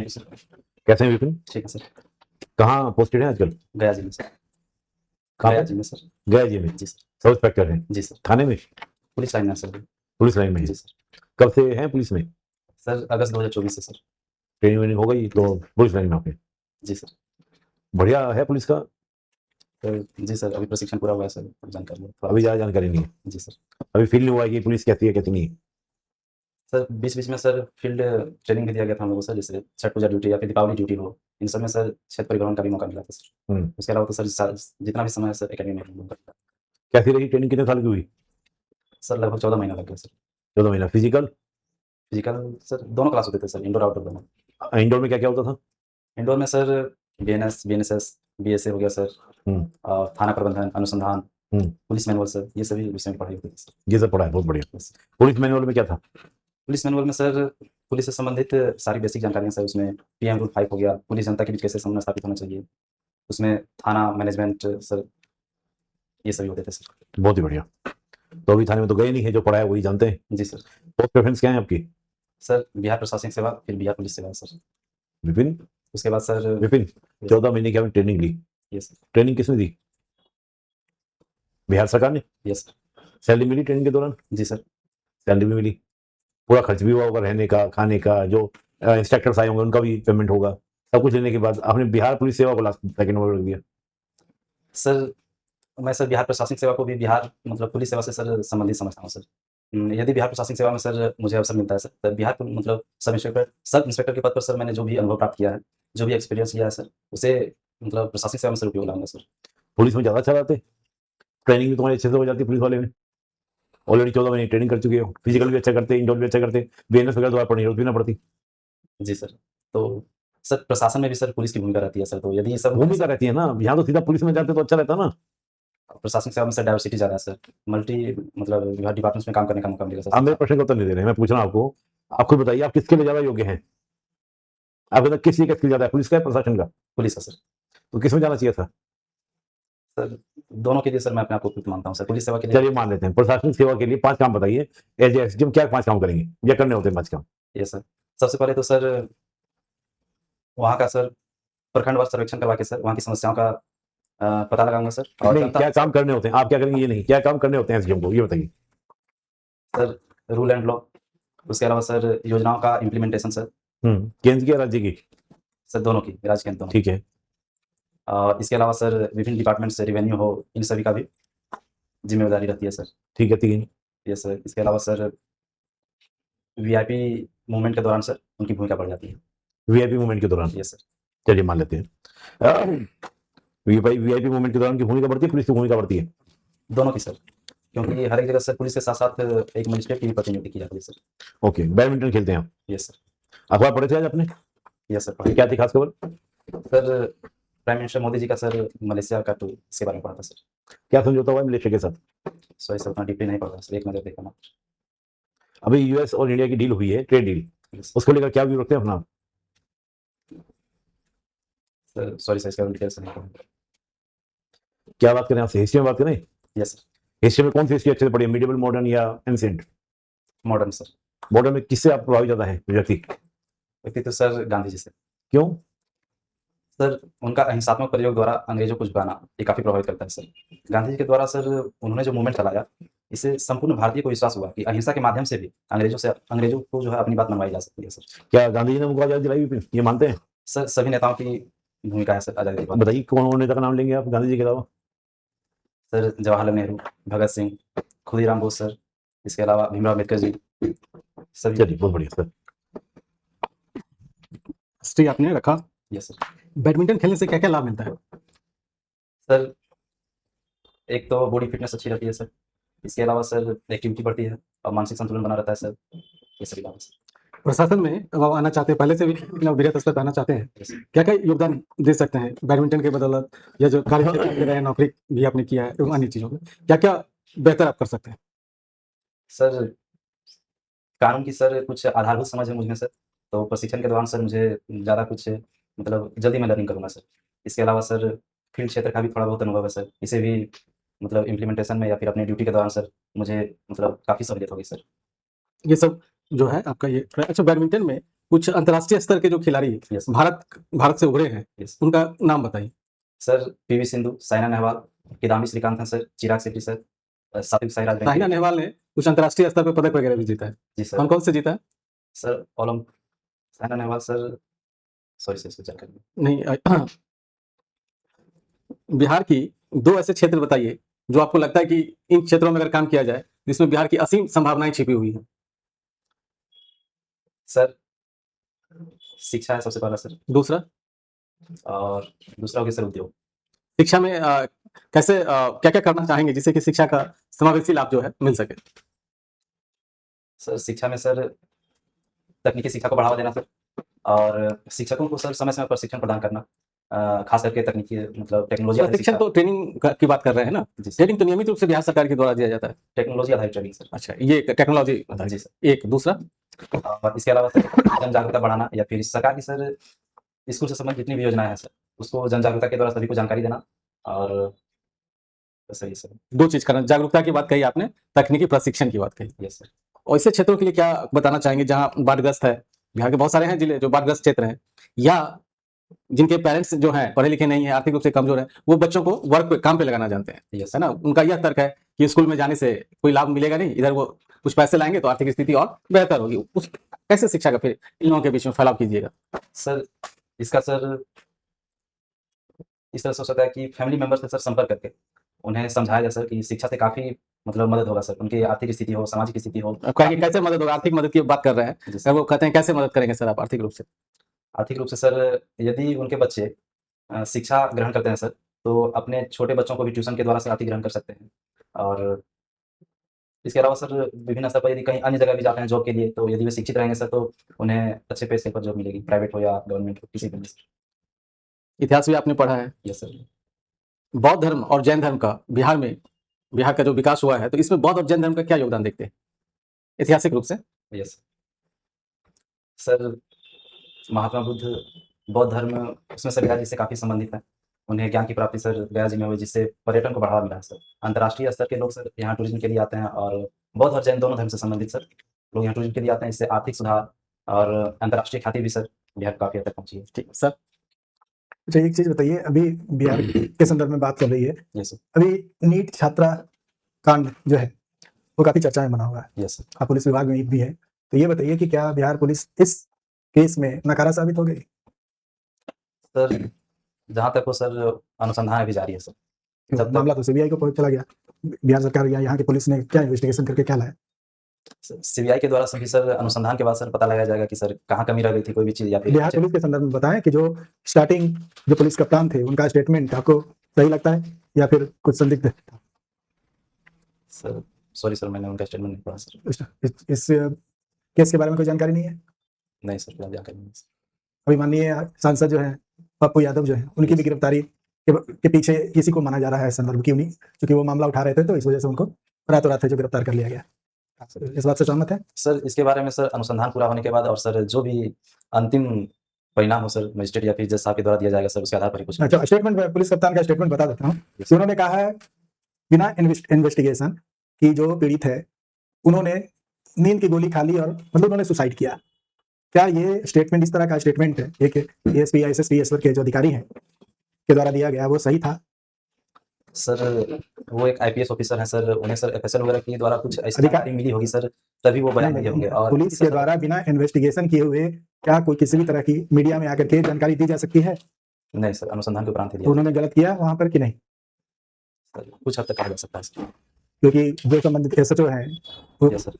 Thank you sir. कैसे हैं विपिन? ठीक है सर। कहाँ पोस्टेड हैं आजकल? गया जी में सर। कहाँ गया पे? जी में सर। गया जी में। जी सर। सब इंस्पेक्टर हैं? जी सर। थाने में? पुलिस लाइन में सर। पुलिस लाइन में हैं? जी सर। कब से हैं पुलिस में? सर अगस्त 2024 से सर। ट्रेनिंग वेनिंग हो गई तो पुलिस लाइन में आपके? जी सर। बढ़िया है पुलिस का? जी सर, अभी प्रशिक्षण पूरा हुआ है सर, जानकारी है थोड़ा। अभी ज़्यादा जानकारी नहीं है? जी सर। अभी फील नहीं हुआ है कि पुलिस कैसी है कैसी नहीं है? सर बीच-बीच में सर फील्ड ट्रेनिंग भी दिया गया था हम लोगों को सर, जैसे छठ पूजा ड्यूटी या फिर दीपावली ड्यूटी हो, इन सब में सर क्षेत्र परिभ्रमण का भी मौका मिला था सर। उसके अलावा तो सर जितना भी समय है सर एकेडमी में हम लोगों का। कैसी रही ट्रेनिंग? कितने साल की हुई? सर लगभग 14 महीना लग गया सर। 14 महीना। फिजिकल? फिजिकल सर दोनों क्लास होते थे सर, इंडोर आउटडोर दोनों। इंडोर में क्या क्या होता था? इंडोर में सर बीएनएस, बीएनएसएस, बीएसए हो गया सर, और थाना प्रबंधन, अनुसंधान, पुलिस मैनुअल सर, ये सभी विषय में पढ़ाई होती थी सर। ये सब पढ़ा है, बहुत बढ़िया। Yes sir. पुलिस मैनुअल में क्या था? पुलिस मैनुअल में सर पुलिस से संबंधित सारी बेसिक जानकारियाँ सर, उसमें पीएम रूल 5 हो गया, पुलिस जनता के बीच कैसे समन्वय स्थापित होना चाहिए, उसमें थाना मैनेजमेंट सर, ये सभी होते थे सर। बहुत ही बढ़िया। तो अभी थाने में तो गए नहीं है, जो पढ़ा है वही जानते हैं। जी सर। पोस्ट प्रेफरेंस क्या है आपकी? सर बिहार प्रशासनिक सेवा, फिर बिहार पुलिस सेवा सर। विपिन? उसके बाद सर विपिन, 14 महीने की आपने ट्रेनिंग ली। Yes sir. ट्रेनिंग किसने दी? बिहार सरकार ने? Yes sir. सैलरी मिली ट्रेनिंग के दौरान? जी सर। सैलरी भी मिली? पूरा खर्च भी हुआ होगा, रहने का, खाने का, जो इंस्ट्रक्टर्स आए होंगे उनका भी पेमेंट होगा, सब कुछ लेने के बाद आपने बिहार पुलिस सेवा को लास्ट सेकंड नंबर रख दिया। सर मैं सर बिहार प्रशासनिक सेवा को भी बिहार मतलब पुलिस सेवा से सर संबंधित समझता हूँ सर। यदि बिहार प्रशासनिक सेवा में सर मुझे अवसर मिलता है सर, तो बिहार मतलब सब इंस्पेक्टर के पद पर सर मैंने जो भी अनुभव प्राप्त किया है, जो भी एक्सपीरियंस लिया है सर, उसे मतलब प्रशासनिक सेवा में सर उपयोग लाऊँगा सर। पुलिस में ज़्यादा अच्छा रहते? ट्रेनिंग भी तुम्हारी अच्छे से हो जाती पुलिस वाले में? ऑलरेडी 14 महीने ट्रेनिंग कर चुके हो, फिजिकल भी अच्छा करते, इंडोर भी अच्छा करते, बीएनएस वगैरह दोबारा पढ़ने की जरूरत भी ना पड़ती। जी सर। तो सर प्रशासन में भी सर पुलिस की भूमिका रहती है सर, तो यदि ये सब भूमिका रहती है ना, यहाँ तो सीधा पुलिस में जाते तो अच्छा रहता ना। प्रशासनिक सेवा में सर डाइवर्सिटी ज़्यादा है सर, मल्टी मतलब डिपार्टमेंट्स में काम करने का मौका मिलेगा सर। आप मेरे प्रश्न का उत्तर नहीं दे रहे हैं, मैं पूछ रहा हूँ आपको, आप खुद बताइए आप किसके लिए ज्यादा योग्य हैं? आपके अंदर किस चीज का स्किल ज्यादा है, पुलिस का या प्रशासन का? पुलिस का सर। तो किस में जाना चाहिए था? सर दोनों के लिए सर मैं अपने आप को उपयुक्त मानता हूँ सर, पुलिस सेवा के लिए। चलिए मान लेते हैं, प्रशासनिक सेवा के लिए 5 काम बताइए। एज एसडीएम क्या 5 काम करेंगे या करने होते हैं 5 काम? ये सर सबसे पहले तो सर वहाँ का सर प्रखंडवार सर्वेक्षण करवा के सर वहाँ की समस्याओं का पता लगाऊंगा सर। और नहीं, जनता क्या काम करने होते हैं, आप क्या करेंगे ये नहीं, क्या काम करने होते हैं एसडीएम को ये बताइए। सर रूल एंड लॉ, उसके अलावा सर योजनाओं का इम्प्लीमेंटेशन सर। केंद्र की या राज्य की? सर दोनों की, राज्य केंद्र दोनों। ठीक है। और इसके अलावा सर विभिन्न डिपार्टमेंट से रेवेन्यू हो, इन सभी का भी जिम्मेदारी रहती है सर। ठीक है, 3। ये सर इसके अलावा सर वीआईपी मूवमेंट के दौरान सर उनकी भूमिका बढ़ जाती है। वीआईपी मूवमेंट के दौरान? ये सर। चलिए मान लेते हैं वीआईपी मूवमेंट के दौरान की भूमिका बढ़ती है, पुलिस की भूमिका बढ़ती है? दोनों की सर, क्योंकि हर एक जगह सर पुलिस के साथ साथ एक मजिस्ट्रेट की भी प्रतिनियुक्ति की जाती है सर। ओके। बैडमिंटन खेलते हैं आप? Yes sir. अखबार पढ़े थे आज आपने? Yes sir. क्या थी खास खबर? Sir prime minister Modi ji का सर मलेशिया का टूर, इसके बारे में पढ़ा था सर। क्या समझौता हुआ है मलेशिया के साथ? सॉरी सर उतना डीपली नहीं पढ़ा सर, एक नज़र देखा ना। अभी यूएस और इंडिया की डील हुई है, ट्रेड डील, Yes, उसको लेकर क्या व्यू रखते हैं अपना? सर सॉरी सर इसका डिटेल से नहीं पढ़ा। क्या बात करें आपसे, हिस्ट्री में बात करें? Yes sir. हिस्ट्री में कौन सी हिस्ट्री अच्छे से पढ़ी है, मिडिवल, मॉडर्न या एंशिएंट? Modern sir. मॉडर्न में किससे आप प्रभावित ज्यादा है व्यक्ति? व्यक्ति तो सर गांधी जी से। क्यों? सर उनका अहिंसात्मक प्रयोग द्वारा अंग्रेजों को झुकाना ये काफ़ी प्रभावित करता है सर। गांधी जी के द्वारा सर उन्होंने जो मूवमेंट चलाया, इससे संपूर्ण भारतीय को विश्वास हुआ कि अहिंसा के माध्यम से भी अंग्रेजों को जो है अपनी बात मनवाई जा सकती है सर। क्या गांधी जी ने हमको आजादी दिलाई विपिन, ये मानते हैं? सर सभी नेताओं की भूमिका है सर आज़ादी के बाद। बताइए कौन कौन नेता का नाम लेंगे आप गांधी जी के अलावा? सर जवाहरलाल नेहरू, भगत सिंह, खुदीराम बोस सर, इसके अलावा भीमराव अम्बेडकर जी, सभी। चलिए बहुत बढ़िया सर। हिस्ट्री आपने रखा। Yes sir. बैडमिंटन खेलने से क्या क्या लाभ मिलता है? सर एक तो बॉडी फिटनेस अच्छी रहती है सर, इसके अलावा सर एक्टिविटी बढ़ती है और मानसिक संतुलन बना रहता है सर, ये सभी लाभ है सर। प्रशासन में अब आप आना चाहते हैं, पहले से भी वरीयता स्तर पे आना चाहते हैं, यस सर। क्या क्या योगदान दे सकते हैं बैडमिंटन के बदौलत, या जो कार्य क्षेत्र में रहे, नौकरी भी आपने किया है एवं अन्य चीजों में क्या क्या बेहतर आप कर सकते हैं? सर कानून की सर कुछ आधारभूत समझ है मुझ में सर, तो प्रशिक्षण के दौरान सर मुझे ज़्यादा कुछ मतलब जल्दी मैं लर्निंग करूँगा सर। इसके अलावा सर फील्ड क्षेत्र का भी थोड़ा बहुत अनुभव है सर, इसे भी मतलब इम्प्लीमेंटेशन में या फिर अपनी ड्यूटी के दौरान सर मुझे मतलब काफ़ी सहूलियत होगी सर। ये सब जो है आपका ये। अच्छा बैडमिंटन में कुछ अंतर्राष्ट्रीय स्तर के जो खिलाड़ी यस भारत से उभरे हैं यस उनका नाम बताइए। सर, पीवी सिंधु, साइना नेहवाल, किदाम्बी श्रीकांत हैं सर, चिराग शेट्टी सर, सात्विक साईराज साइना रैंकी। नेहवाल ने कुछ अंतर्राष्ट्रीय स्तर पर पदक वगैरह भी जीता है। जी सर। कौन कौन से जीता है? Sir Saina Nehwal sir, sorry sir, इसको चेक करिए। नहीं बिहार की 2 ऐसे क्षेत्र बताइए जो आपको लगता है कि इन क्षेत्रों में अगर काम किया जाए जिसमें बिहार की असीम संभावनाएं छिपी हुई हैं। सर, शिक्षा है सबसे पहला सर, दूसरा, और दूसरा हो गया सर उद्योग। शिक्षा में कैसे क्या-क्या करना चाहेंगे जिससे कि शिक्षा का समावेशी लाभ जो है मिल सके? सर, शिक्षा में सर तकनीकी शिक्षा को बढ़ावा देना सर, और शिक्षकों को सर समय-समय पर शिक्षण प्रदान करना, खास करके तकनीकी मतलब टेक्नोलॉजी आधारित प्रशिक्षण तो ट्रेनिंग की बात कर रहे हैं ना? जी सर, ट्रेनिंग तो नियमित रूप से बिहार सरकार के द्वारा दिया जाता है। टेक्नोलॉजी आधारित ट्रेनिंग सर। अच्छा, ये टेक्नोलॉजी जी सर। एक दूसरा, और इसके अलावा सर जन जागरूकता बढ़ाना, या फिर सरकार की सर स्कूल से संबंधित जितनी भी योजनाएँ हैं सर, उसको जन जागरूकता के द्वारा सभी को जानकारी देना, और बस यही सर। 2 चीज करना, जागरूकता की बात कही आपने, तकनीकी प्रशिक्षण की बात कही। Yes sir. और ऐसे क्षेत्रों के लिए क्या बताना चाहेंगे जहाँ बाढ़ग्रस्त है? बिहार के बहुत सारे हैं जिले जो बाढ़ग्रस्त क्षेत्र हैं, या जिनके पेरेंट्स जो हैं पढ़े लिखे नहीं है, आर्थिक रूप से कमजोर है, वो बच्चों को वर्क पे काम पे लगाना जानते हैं, यस है ना? उनका यह तर्क है कि स्कूल में जाने से कोई लाभ मिलेगा नहीं, इधर वो कुछ पैसे लाएंगे तो आर्थिक स्थिति और बेहतर होगी। उस कैसे शिक्षा का फिर इन लोगों के बीच में फैलाव कीजिएगा? सर, इसका सर इस तरह से हो सकता है कि फैमिली मेंबर से सर संपर्क करके उन्हें समझाया जाए सर कि शिक्षा से काफ़ी मतलब मदद होगा सर, उनकी आर्थिक स्थिति हो, सामाजिक स्थिति हो। अब कहेंगे कैसे मदद होगा? आर्थिक मदद की बात कर रहे हैं, जी सर सर। वो कहते हैं कैसे मदद करेंगे सर आप आर्थिक रूप से? आर्थिक रूप से सर, यदि उनके बच्चे शिक्षा ग्रहण करते हैं सर, तो अपने छोटे बच्चों को भी ट्यूशन के द्वारा से आर्थिक ग्रहण कर सकते हैं। और इसके अलावा सर विभिन्न स्तर पर यदि कहीं अन्य जगह भी जाते हैं जॉब के लिए, तो यदि वे शिक्षित रहेंगे सर, तो उन्हें अच्छे पैसे पर जॉब मिलेगी, प्राइवेट हो या गवर्नमेंट हो, किसी भी में सर। इतिहास भी आपने पढ़ा है। Yes sir. बौद्ध धर्म और जैन धर्म का बिहार का जो विकास हुआ है, तो इसमें बौद्ध और जैन धर्म का क्या योगदान देखते हैं ऐतिहासिक रूप से? यस सर, महात्मा बुद्ध, बौद्ध धर्म उसमें सर गया जी से काफ़ी संबंधित है। उन्हें ज्ञान की प्राप्ति सर गया जी में हुई, जिससे पर्यटन को बढ़ावा मिला है सर। अंतर्राष्ट्रीय स्तर के लोग सर यहाँ टूरिज़्म के लिए आते हैं, और बौद्ध और जैन दोनों धर्म से संबंधित सर लोग यहाँ टूरिज़्म के लिए आते हैं। इससे आर्थिक सुधार और अंतर्राष्ट्रीय ख्याति भी सर बिहार को काफ़ी हद तक पहुँची है। ठीक है सर। अच्छा, एक चीज बताइए, अभी बिहार के संदर्भ में बात चल रही है, यस सर। अभी नीट छात्रा कांड जो है वो काफी चर्चा में बना हुआ है। Yes sir. आप पुलिस विभाग में भी है, तो ये बताइए कि क्या बिहार पुलिस इस केस में नकारा साबित हो गई? सर, जहाँ तक हो सर अनुसंधान अभी जारी है सर। क्यों? जब तक मामला तो सीबीआई को चला गया। बिहार सरकार या यहाँ की पुलिस ने क्या इन्वेस्टिगेशन करके क्या लाया? सीबीआई के द्वारा सभी सर अनुसंधान के बाद सर पता लगाया जाएगा कि सर कहाँ कमी रह गई थी, कोई भी चीज़ या फिर बिहार पुलिस के संदर्भ में बताएं कि जो स्टार्टिंग जो पुलिस कप्तान थे उनका स्टेटमेंट आपको सही लगता है या फिर कुछ संदिग्ध? सर, सॉरी सर, मैंने उनका स्टेटमेंट नहीं पढ़ा सर। इस केस के बारे में कोई जानकारी नहीं है? नहीं सर, फिलहाल जानकारी नहीं सर। अभी माननीय सांसद जो है पप्पू यादव जो है, उनकी भी गिरफ्तारी के पीछे इसी को माना जा रहा है संदर्भ, क्यों नहीं? क्योंकि वो मामला उठा रहे थे, तो इस वजह से उनको रातों रात जो गिरफ्तार कर लिया गया। इस बात से सहमत है? सर, इसके बारे में सर अनुसंधान पूरा होने के बाद, और सर जो भी अंतिम परिणाम हो सर मजिस्ट्रेट या फिर जज साहब के द्वारा दिया जाएगा सर, उसके आधार पर ही कुछ। अच्छा, स्टेटमेंट, पुलिस कप्तान का स्टेटमेंट बता देता हूँ कि उन्होंने कहा है बिना इन्वेस्टिगेशन की जो पीड़ित है उन्होंने नींद की गोली खा ली और मतलब उन्होंने सुसाइड किया। क्या ये स्टेटमेंट, इस तरह का स्टेटमेंट है एक एएसपी या एसएसपी के जो अधिकारी हैं के द्वारा दिया गया, वो सही था? सर, वो एक आईपीएस ऑफिसर हैं सर, उन्हें सर एफएसएल वगैरह के द्वारा कुछ ऐसी अधिकार- जानकारी मिली होगी सर, तभी वो बयान दिए होंगे। और पुलिस के द्वारा बिना इन्वेस्टिगेशन किए हुए क्या कोई किसी भी तरह की मीडिया में आकर के जानकारी दी जा सकती है? नहीं सर, अनुसंधान के उपरांत ही तो दिया उन्होंने गलत किया वहां पर कि नहीं? सर, कुछ हद तक कहा जा सकता है सर। क्योंकि जो संबंधित एसएचओ है यस सर।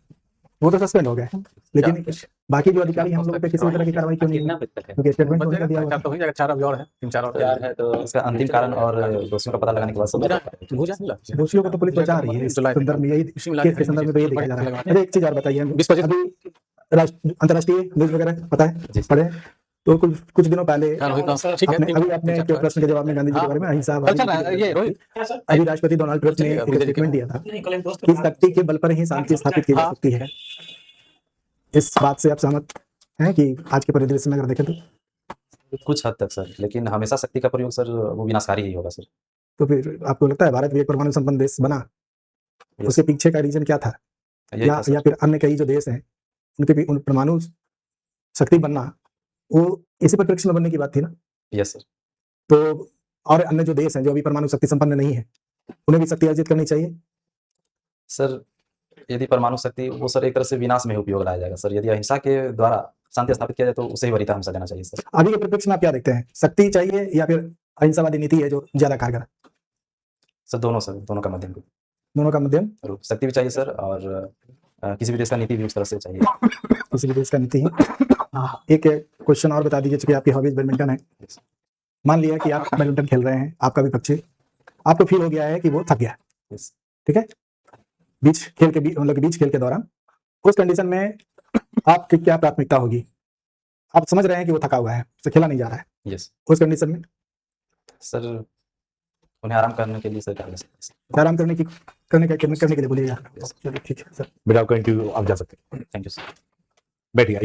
वो तो सस्पेंड हो गए, लेकिन बाकी जो अधिकारी हैं उन लोगों पे किसी भी तरह की कार्रवाई क्यों नहीं हुई? क्योंकि स्टेटमेंट तो उन्होंने दिया हुआ था। तो हो जाएगा, 4 अभी और है, 3-4 और है तो इसका अंतिम कारण और दोषियों का पता लगाने के बाद सब दोषियों को तो पुलिस बचा रही है, इस संदर्भ में यही केस के संदर्भ में तो ये देखा जा रहा है। अरे एक चीज और बताइए, 20-25 अभी अंतर्राष्ट्रीय न्यूज वगैरह पता जी है सर। पढ़े? तो कुछ दिनों पहले ठीक है, अभी आपने के प्रश्न के जवाब में गांधी जी के बारे में अहिंसा, ये रोहित अभी राष्ट्रपति डोनाल्ड ट्रंप ने एक स्टेटमेंट दिया था कि शक्ति के बल पर ही शांति स्थापित की जा सकती है। इस बात से आप सहमत हैं कि आज के परिदृश्य में अगर देखें तो? कुछ हद तक सर, लेकिन हमेशा शक्ति का प्रयोग सर वो विनाशकारी ही होगा सर। तो फिर आपको लगता है भारत भी एक परमाणु संपन्न देश बना, उसके पीछे का रीजन क्या था? यही था या सर। फिर अन्य कई जो देश हैं उनके भी उन परमाणु शक्ति बनना, वो इसी परिप्रेक्ष्य में बनने की बात थी ना। Yes sir. तो और अन्य जो देश हैं जो अभी परमाणु शक्ति संपन्न नहीं है, उन्हें भी शक्ति अर्जित करनी चाहिए। सर यदि परमाणु शक्ति वो सर एक तरह से विनाश में ही उपयोग लाया जाएगा सर। यदि अहिंसा के द्वारा शांति स्थापित किया जाए तो उसे ही वरीयता हमेशा देना चाहिए सर। अभी के परिप्रेक्ष्य में आप क्या देखते हैं, शक्ति चाहिए या फिर अहिंसावादी नीति है जो ज्यादा कारगर है? सर दोनों सर, दोनों का मध्यम दोनों का मध्यम, रूप, शक्ति भी चाहिए सर और किसी भी देश का नीति भी उस तरह से चाहिए। किसी भी देश का नीति है। एक क्वेश्चन और बता दीजिए, चूंकि आपकी हॉबीज बैडमिंटन है। मान लिया कि आप बैडमिंटन खेल रहे हैं, आपका विपक्षी, आपको फील हो गया है कि वो थक गया, यस ठीक है, बीच खेल के दौरान, उस कंडीशन में आपकी क्या प्राथमिकता होगी? आप समझ रहे हैं कि वो थका हुआ है, उससे खेला नहीं जा रहा है, यस उस कंडीशन में सर उन्हें आराम करने के लिए सर क्या कर सकते हैं? आराम करने के लिए बोलिएगा। चलिए ठीक है सर। बेटा आपका इंटरव्यू आप जा सकते हैं, थैंक यू सर। बैठिए।